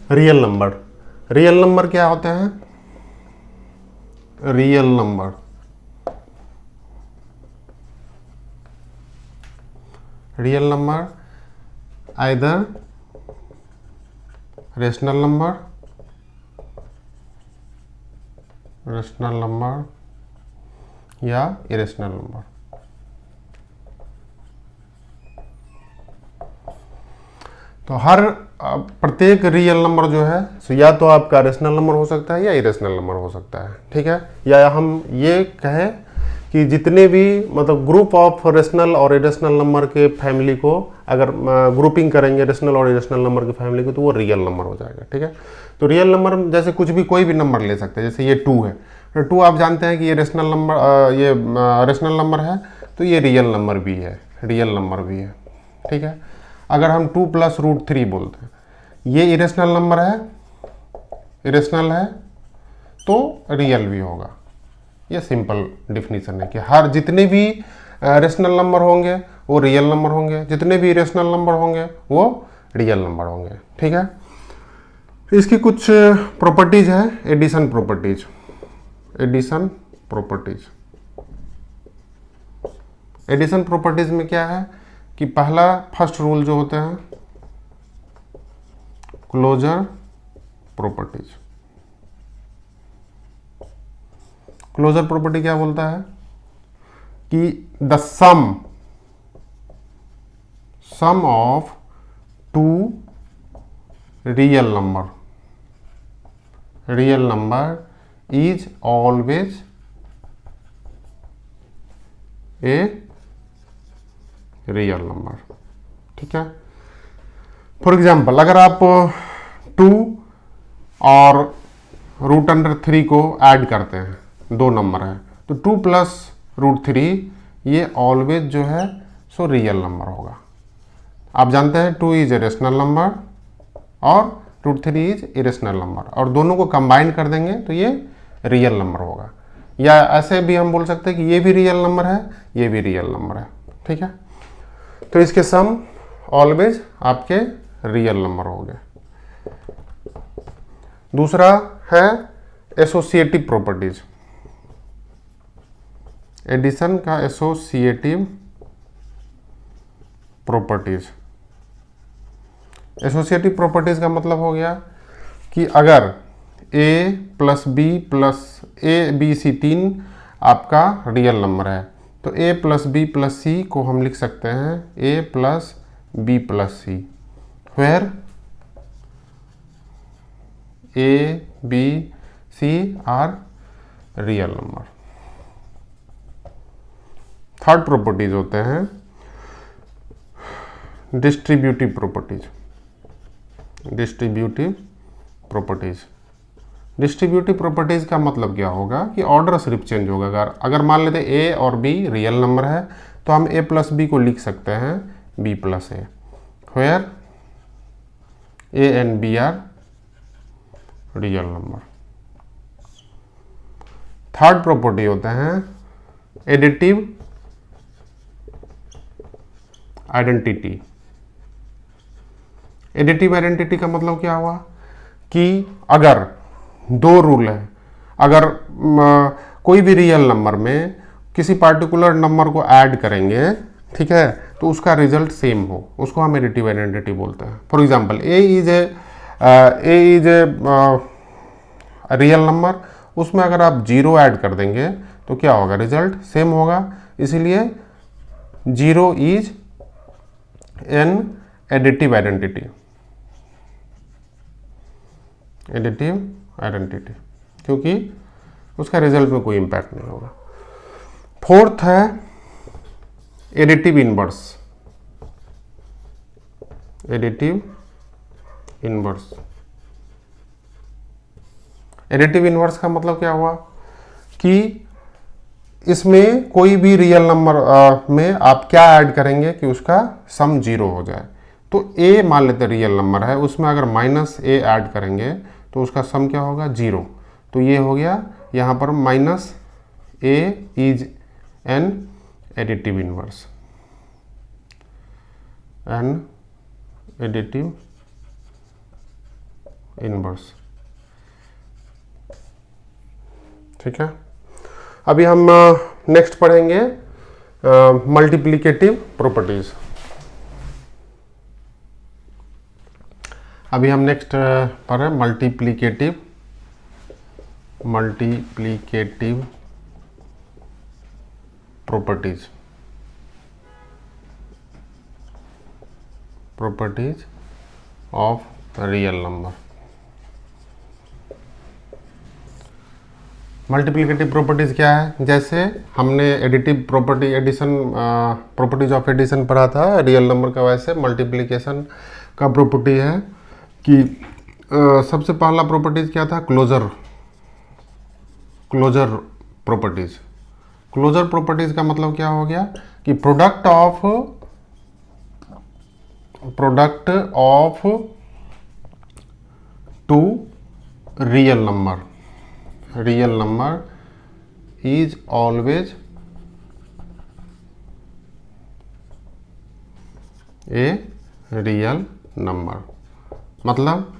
Real number, real number क्या होते हैं? Real number, real number either rational number, rational number या irrational number. तो हर प्रत्येक रियल नंबर जो है सो या तो आपका रेशनल नंबर हो सकता है या इरेशनल नंबर हो सकता है, ठीक है। या हम ये कहें कि जितने भी मतलब ग्रुप ऑफ रेशनल और इरेशनल नंबर के फैमिली को अगर ग्रुपिंग करेंगे रेशनल और इरेशनल नंबर की फैमिली को, तो वो रियल नंबर हो जाएगा, ठीक है। तो रियल नंबर जैसे कुछ भी कोई भी नंबर ले सकते हैं, जैसे ये 2 है, तो 2 आप जानते हैं कि ये रेशनल नंबर, ये रेशनल नंबर है, तो ये रियल नंबर भी है, रियल नंबर भी है, ठीक है। अगर हम 2 + √3 बोलते हैं, ये इरेशनल नंबर है, इरेशनल है, तो रियल भी होगा। ये सिंपल डिफिनीशन है कि हर जितने भी रेशनल नंबर होंगे वो रियल नंबर होंगे, जितने भी इरेशनल नंबर होंगे वो रियल नंबर होंगे, ठीक है। इसकी कुछ प्रॉपर्टीज है, addition properties, addition properties. Addition properties में क्या है कि पहला फर्स्ट रूल जो होते हैं क्लोजर प्रॉपर्टीज। क्लोजर प्रॉपर्टी क्या बोलता है कि the sum of 2 real number is always a real number, ठीक है। फॉर एग्जाम्पल अगर आप 2 और √3 को ऐड करते हैं, 2 नंबर है, तो 2 + √3 ये ऑलवेज जो है सो रियल नंबर होगा। आप जानते हैं 2 इज ए रेशनल नंबर और √3 इज इरेशनल नंबर, और दोनों को कंबाइन कर देंगे तो ये रियल नंबर होगा। या ऐसे भी हम बोल सकते हैं कि ये भी रियल नंबर है, ये भी रियल नंबर है, ठीक है। तो इसके सम ऑलवेज आपके रियल नंबर हो गए। दूसरा है एसोसिएटिव प्रॉपर्टीज, एडिशन का एसोसिएटिव प्रॉपर्टीज। एसोसिएटिव प्रॉपर्टीज का मतलब हो गया कि अगर a + b c 3 आपका रियल नंबर है, तो a + b + c को हम लिख सकते हैं a + b + c, where a b c are real number. Third properties होते हैं distributive properties, distributive properties. Distributive properties का मतलब क्या होगा कि ऑर्डर सिर्फ चेंज होगा। अगर मान लेते a और b रियल नंबर है, तो हम a + b को लिख सकते हैं b + a, where a and b are real number. Third property होते हैं एडिटिव आइडेंटिटी। एडिटिव आइडेंटिटी का मतलब क्या हुआ कि अगर 2 रूल है, अगर कोई भी रियल नंबर में किसी पार्टिकुलर नंबर को ऐड करेंगे, ठीक है, तो उसका रिजल्ट सेम हो, उसको हम एडिटिव आइडेंटिटी बोलते हैं। For example A is a real number, उसमें अगर आप 0 ऐड कर देंगे तो क्या होगा, रिजल्ट सेम होगा, इसीलिए 0 is an additive identity, additive identity, क्योंकि उसका रिजल्ट में कोई इंपैक्ट नहीं होगा। फोर्थ है additive inverse, additive inverse. Additive inverse का मतलब क्या हुआ कि इसमें कोई भी रियल नंबर में आप क्या ऐड करेंगे कि उसका सम 0 हो जाए। तो a मान लेते रियल नंबर है, उसमें अगर -a ऐड करेंगे तो उसका सम क्या होगा, 0। तो ये हो गया यहाँ पर -a is an additive inverse, an additive inverse. ठीक है, अभी हम नेक्स्ट पढ़ेंगे मल्टीप्लिकेटिव प्रॉपर्टीज। अभी हम नेक्स्ट पढ़ रहे हैं multiplicative properties of real number. Multiplicative properties क्या है? जैसे हमने additive property addition properties of addition पढ़ा था रियल नंबर का, वैसे मल्टीप्लिकेशन का प्रॉपर्टी है कि सबसे पहला प्रॉपर्टीज क्या था? Closure properties. क्लोजर प्रॉपर्टीज का मतलब क्या हो गया कि product of two real number is always a real number. मतलब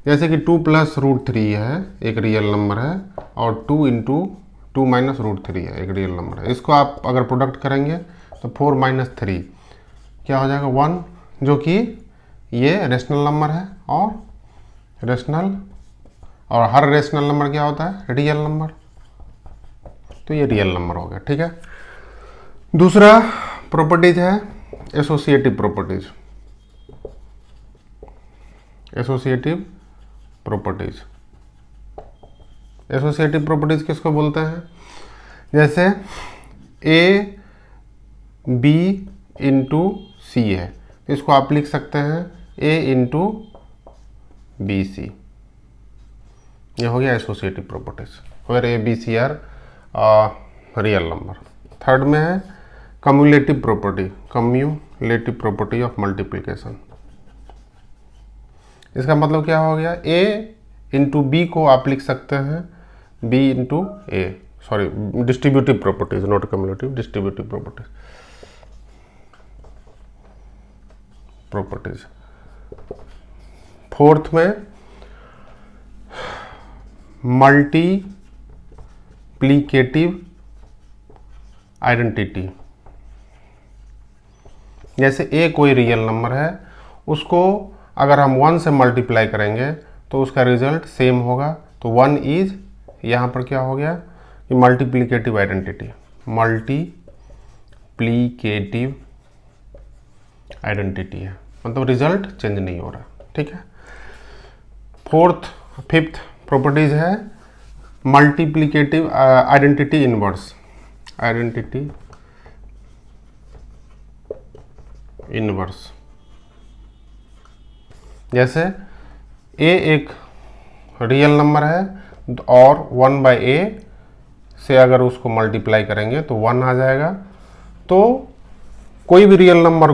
जैसे कि 2 प्लस √3 है एक रियल नंबर है, और 2 इंटू 2 माइनस √3 है एक रियल नंबर है। इसको आप अगर प्रोडक्ट करेंगे तो 4 माइनस 3 क्या हो जाएगा? 1, जो कि ये रेशनल नंबर है और हर रेशनल नंबर क्या होता है? Real number. तो ये रियल नंबर हो गया। ठीक है, दूसरा प्रॉपर्टीज है एसोसिएटिव प्रॉपर्टीज किसको बोलते हैं? जैसे ए बी इंटू सी है, तो इसको आप लिख सकते हैं ए इंटू बी सी। ये हो गया associative properties, where A B C are real number. Third में है कम्युलेटिव प्रॉपर्टी ऑफ मल्टीप्लिकेशन। इसका मतलब क्या हो गया? ए इंटू बी को आप लिख सकते हैं B into A, sorry distributive properties, not commutative, distributive properties. Fourth में मल्टीप्लिकेटिव आइडेंटिटी। जैसे ए कोई रियल नंबर है, उसको अगर हम 1 से मल्टीप्लाई करेंगे तो उसका रिजल्ट सेम होगा। तो 1 इज, यहाँ पर क्या हो गया कि मल्टीप्लिकेटिव आइडेंटिटी है, मतलब रिजल्ट चेंज नहीं हो रहा। ठीक है, फिफ्थ प्रॉपर्टीज है मल्टीप्लिकेटिव आइडेंटिटी इनवर्स। जैसे ए एक रियल नंबर है और 1/a से अगर उसको मल्टीप्लाई करेंगे तो 1 आ जाएगा। तो कोई भी रियल नंबर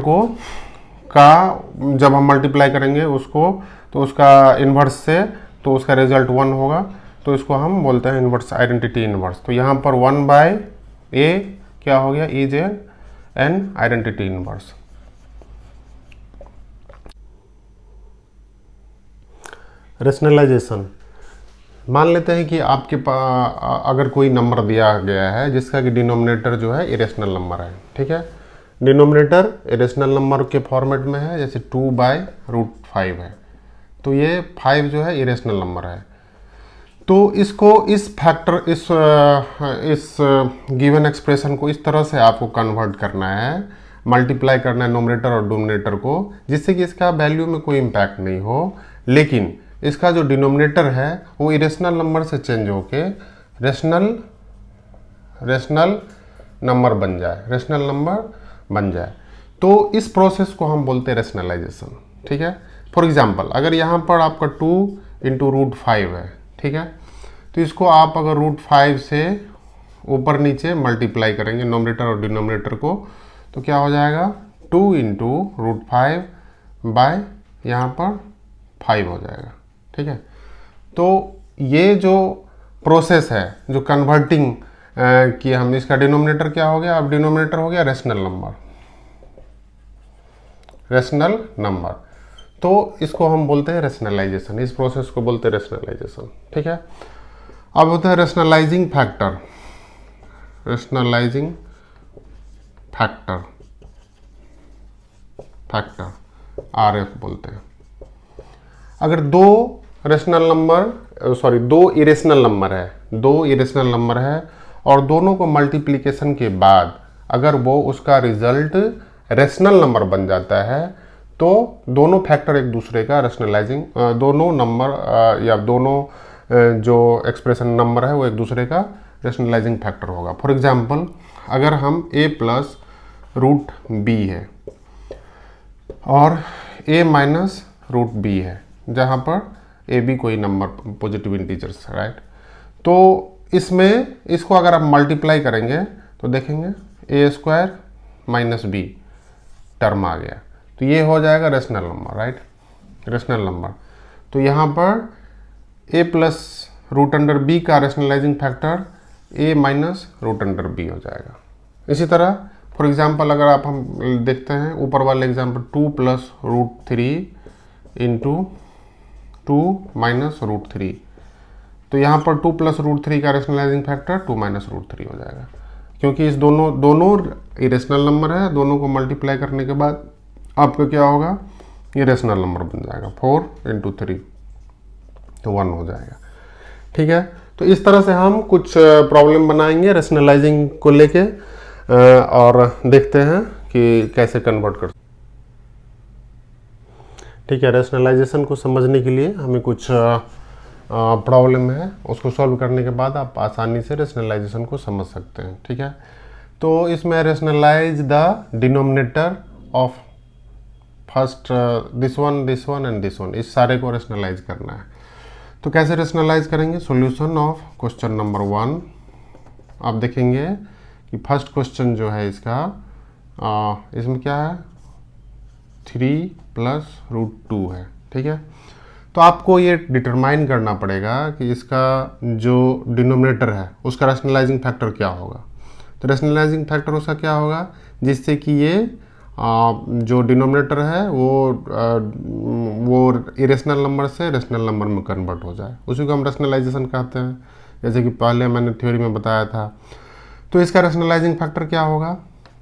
का जब हम मल्टीप्लाई करेंगे उसको, तो उसका इन्वर्स से, तो उसका रिजल्ट 1 होगा। तो इसको हम बोलते हैं इन्वर्स, आइडेंटिटी इन्वर्स। तो यहाँ पर 1/a क्या हो गया? Is an identity inverse. Rationalization. मान लेते हैं कि आपके पास अगर कोई नंबर दिया गया है जिसका कि डिनोमिनेटर जो है इरेशनल नंबर है। ठीक है, डिनोमिनेटर इरेशनल नंबर के फॉर्मेट में है, जैसे 2/√5 है, तो ये 5 जो है इरेशनल नंबर है। तो इसको इस गिवन एक्सप्रेशन को इस तरह से आपको कन्वर्ट करना है, मल्टीप्लाई करना है नोमिनेटर और डिनोमिनेटर को, जिससे कि इसका वैल्यू में कोई इम्पैक्ट नहीं हो, लेकिन इसका जो डिनोमिनेटर है वो इरेशनल नंबर से चेंज होके रेशनल नंबर बन जाए। तो इस प्रोसेस को हम बोलते हैं रेशनलाइजेशन। ठीक है, फॉर एग्जांपल अगर यहाँ पर आपका 2 इंटू √5 है, ठीक है, तो इसको आप अगर √5 से ऊपर नीचे मल्टीप्लाई करेंगे नोमिनेटर और डिनोमिनेटर को, तो क्या हो जाएगा? 2 इंटू √5 बाय यहाँ पर 5 हो जाएगा। ठीक है, तो ये जो प्रोसेस है, जो कन्वर्टिंग कि हम इसका डिनोमिनेटर क्या हो गया? अब डिनोमिनेटर हो गया रेशनल नंबर। तो इसको हम बोलते हैं रेशनलाइजेशन, इस प्रोसेस को बोलते हैं रेशनलाइजेशन। ठीक है, अब होता है rationalising factor, rationalising factor, factor RF बोलते हैं। अगर दो रेशनल नंबर सॉरी दो इरेशनल नंबर है, दो इरेशनल नंबर है और दोनों को मल्टीप्लिकेशन के बाद अगर वो उसका रिजल्ट रेशनल नंबर बन जाता है तो दोनों फैक्टर एक दूसरे का रेशनलाइजिंग, दोनों नंबर या दोनों जो एक्सप्रेशन नंबर है वो एक दूसरे का रेशनलाइजिंग फैक्टर होगा। फॉर एग्जांपल अगर हम a प्लस रूट बी है और a माइनस रूट बी है, जहाँ पर ए बी कोई नंबर पॉजिटिव इंटीजर्स, राइट, तो इसमें इसको अगर आप मल्टीप्लाई करेंगे तो देखेंगे ए स्क्वायर माइनस बी टर्म आ गया, तो ये हो जाएगा rational number, right, rational number. तो यहाँ पर ए प्लस रूट अंडर बी का रेशनलाइजिंग फैक्टर ए माइनस रूट अंडर बी हो जाएगा। इसी तरह फॉर एग्जांपल अगर आप हम देखते हैं ऊपर वाले example 2 plus root 3 into 2 minus root 3, तो यहाँ पर 2 प्लस रूट 3 का रेशनलाइजिंग फैक्टर 2 माइनस रूट 3 हो जाएगा, क्योंकि इस दोनों इरेशनल नंबर है, दोनों को मल्टीप्लाई करने के बाद आपका क्या होगा, ये रेशनल नंबर बन जाएगा 4 इंटू 3, तो 1 हो जाएगा। ठीक है, तो इस तरह से हम कुछ प्रॉब्लम बनाएंगे रेशनलाइजिंग को लेके और देखते हैं कि कैसे कन्वर्ट कर। ठीक है, रेशनलाइजेशन को समझने के लिए हमें कुछ प्रॉब्लम है, उसको सॉल्व करने के बाद आप आसानी से रेशनलाइजेशन को समझ सकते हैं। ठीक है, तो इसमें rationalise the denominator of first this one and this one, इस सारे को रेशनलाइज करना है। तो कैसे रेशनलाइज करेंगे, सॉल्यूशन ऑफ क्वेश्चन नंबर 1। आप देखेंगे कि फर्स्ट क्वेश्चन जो है इसका इसमें क्या है 3 प्लस रूट 2 है। ठीक है, तो आपको ये डिटरमाइन करना पड़ेगा कि इसका जो डिनोमिनेटर है उसका रेशनलाइजिंग फैक्टर क्या होगा। तो रेशनलाइजिंग फैक्टर उसका क्या होगा जिससे कि ये जो डिनोमिनेटर है वो इरेशनल नंबर से रेशनल नंबर में कन्वर्ट हो जाए, उसी को हम रेशनलाइजेशन कहते हैं, जैसे कि पहले मैंने थ्योरी में बताया था। तो इसका रेशनलाइजिंग फैक्टर क्या होगा,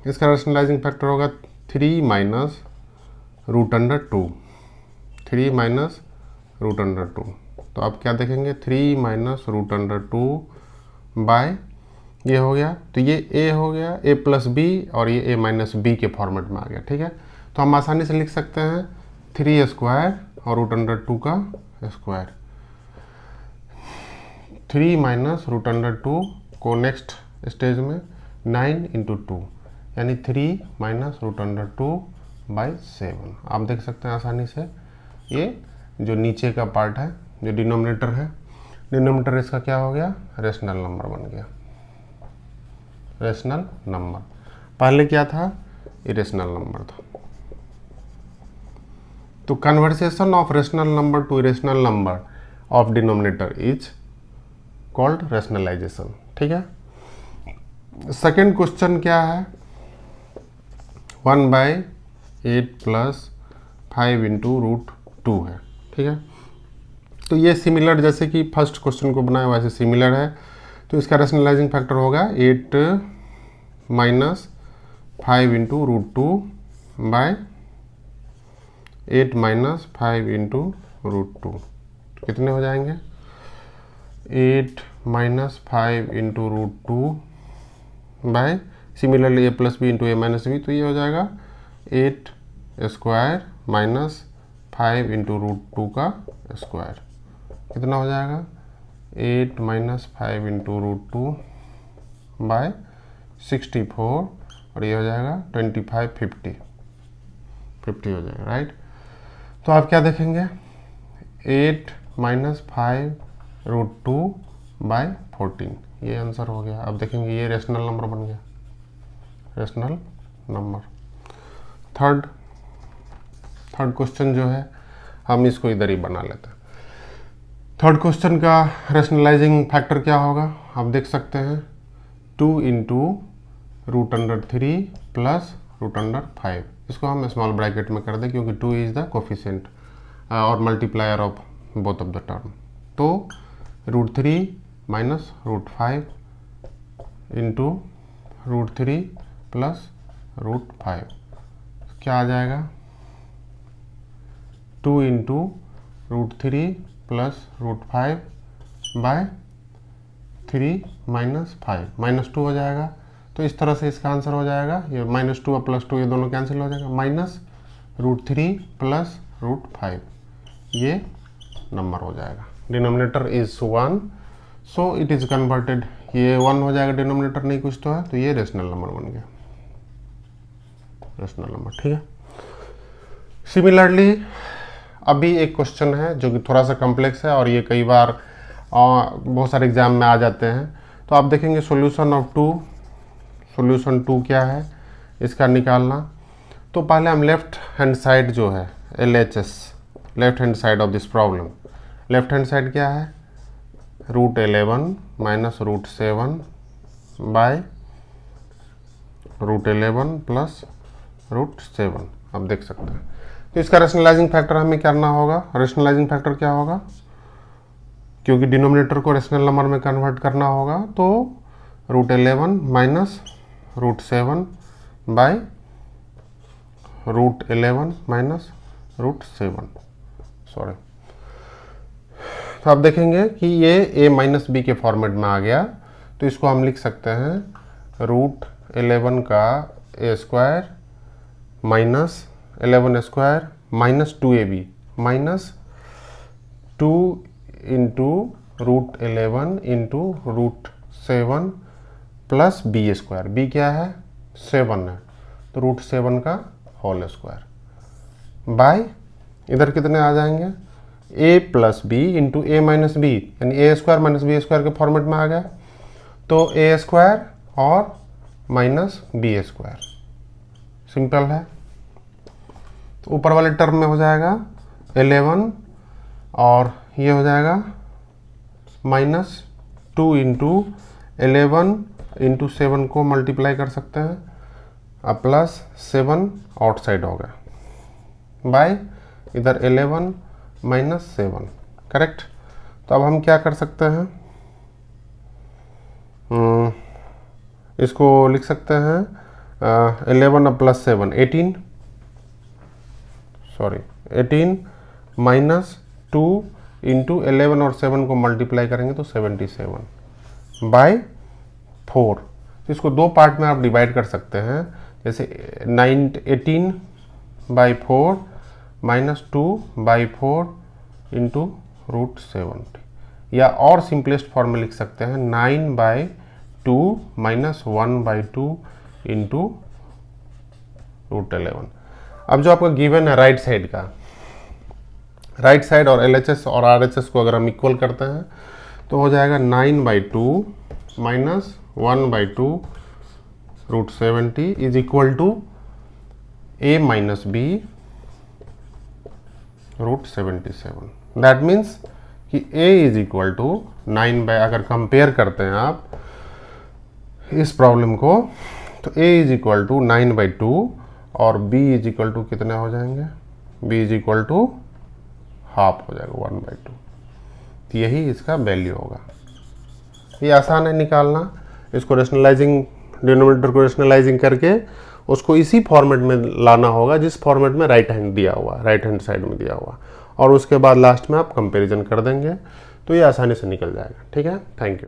इसका रेशनलाइजिंग फैक्टर होगा 3 minus root under 2, 3 minus root under 2। तो आप क्या देखेंगे 3 माइनस रूट अंडर 2 बाय ये हो गया, तो ये a हो गया a प्लस बी और ये a माइनस बी के फॉर्मेट में आ गया। ठीक है, तो हम आसानी से लिख सकते हैं 3 स्क्वायर और रूट अंडर 2 का स्क्वायर। 3 माइनस रूट अंडर 2 को नेक्स्ट स्टेज में 9 इंटू 2 यानी 3 माइनस रूट अंडर 2 बाई 7। आप देख सकते हैं आसानी से, ये जो नीचे का पार्ट है जो डिनोमिनेटर है, डिनोमिनेटर इसका क्या हो गया, रेशनल नंबर बन गया, रेशनल नंबर। पहले क्या था, इरेशनल नंबर था। तो conversation of rational number to irrational number of denominator is called rationalisation. ठीक है, सेकेंड क्वेश्चन क्या है, 1/8 प्लस 5 इंटू रूट 2 है। ठीक है, तो ये सिमिलर जैसे कि फर्स्ट क्वेश्चन को बनाया वैसे सिमिलर है। तो इसका रेशनलाइजिंग फैक्टर होगा 8 minus 5 into root 2 by 8 minus 5 into root 2, कितने हो जाएंगे 8 minus 5 into root 2 by similarly a plus B into A minus B, तो ये हो जाएगा 8 स्क्वायर माइनस 5 इंटू रूट 2 का स्क्वायर, कितना हो जाएगा 8 माइनस 5 इंटू रूट 2 बाय 64 और ये हो जाएगा 25 50 हो जाएगा, राइट। तो आप क्या देखेंगे 8 माइनस 5 रूट 2 बाय 14, ये आंसर हो गया। अब देखेंगे ये रेशनल नंबर बन गया, रेशनल नंबर। थर्ड क्वेश्चन जो है हम इसको इधर ही बना लेते हैं। थर्ड क्वेश्चन का रेशनलाइजिंग फैक्टर क्या होगा, आप देख सकते हैं 2 into root under 3 plus root under 5, इसको हम स्मॉल ब्रैकेट में कर दें क्योंकि 2 इज द कोफिशिएंट और multiplier of both of the term. तो √3 माइनस √5 इंटू √3 प्लस √5 क्या आ जाएगा, 2 इंटू √3 प्लस √5 बाय 3 माइनस 5 -2 हो जाएगा। तो इस तरह से इसका आंसर हो जाएगा, ये -2 और +2 ये दोनों कैंसिल हो जाएगा, माइनस √3 प्लस √5 ये नंबर हो जाएगा। Denominator is 1, so it is converted, ये 1 हो जाएगा, डिनोमिनेटर नहीं कुछ तो है, तो ये रेशनल नंबर बन गया, रेशनल नंबर। ठीक है। सिमिलरली अभी एक क्वेश्चन है जो कि थोड़ा सा कॉम्प्लेक्स है और ये कई बार बहुत सारे एग्जाम में आ जाते हैं। तो आप देखेंगे सॉल्यूशन 2 क्या है इसका निकालना। तो पहले हम लेफ्ट हैंड साइड जो है LHS, left hand side of this problem, left hand side क्या है, √11 माइनस √7 बाय √11 प्लस √7 आप देख सकते हैं। तो इसका रेशनलाइजिंग फैक्टर हमें करना होगा। रेशनलाइजिंग फैक्टर क्या होगा, क्योंकि डिनोमिनेटर को रेशनल नंबर में कन्वर्ट करना होगा, तो √11 माइनस √7 बाय √11 माइनस √7, सॉरी। तो आप देखेंगे कि ये a माइनस बी के फॉर्मेट में आ गया। तो इसको हम लिख सकते हैं √11 का a square minus 11 square minus 2ab minus 2 into √11 into √7 plus b square, b क्या है 7 है, तो √7 का होल स्क्वायर बाय इधर कितने आ जाएंगे a plus B into a minus B, यानी a square minus B square के फॉर्मेट में आ गया। तो a स्क्वायर और माइनस बी स्क्वायर, सिंपल है। तो ऊपर वाले टर्म में हो जाएगा 11 और ये हो जाएगा माइनस 2 इंटू 11 इंटू 7 को मल्टीप्लाई कर सकते हैं, अब प्लस 7 आउटसाइड हो गया बाय इधर 11 माइनस 7, करेक्ट। तो अब हम क्या कर सकते हैं, इसको लिख सकते हैं 11 और प्लस 7 18, सॉरी 18 माइनस 2 इंटू 11 और 7 को मल्टीप्लाई करेंगे तो 77 बाय 4। तो इसको दो पार्ट में आप डिवाइड कर सकते हैं, जैसे 18 बाई 4 माइनस 2 बाई 4 इंटू √7, या और सिंपलेस्ट फॉर्म में लिख सकते हैं 9 बाई 2 माइनस 1 बाई 2 इंटू √11। अब जो आपका गिवन है राइट साइड का, राइट साइड और LHS और RHS को अगर हम इक्वल करते हैं तो हो जाएगा 9 by 2 minus 1 by 2 √70 is equal to a minus b √77। That means कि a is equal to 9 by, अगर कंपेयर करते हैं आप इस प्रॉब्लम को, तो a is equal to 9 by 2 और b इज इक्वल टू कितने हो जाएंगे, b is equal to half हो जाएगा 1 बाई 2। तो यही इसका वैल्यू होगा। ये आसान है निकालना। इसको रेशनलाइजिंग, डिनोमिनेटर को रेशनलाइजिंग करके उसको इसी फॉर्मेट में लाना होगा जिस फॉर्मेट में राइट हैंड दिया हुआ, राइट हैंड साइड में दिया हुआ, और उसके बाद लास्ट में आप कंपैरिजन कर देंगे तो ये आसानी से निकल जाएगा। ठीक है, थैंक यू।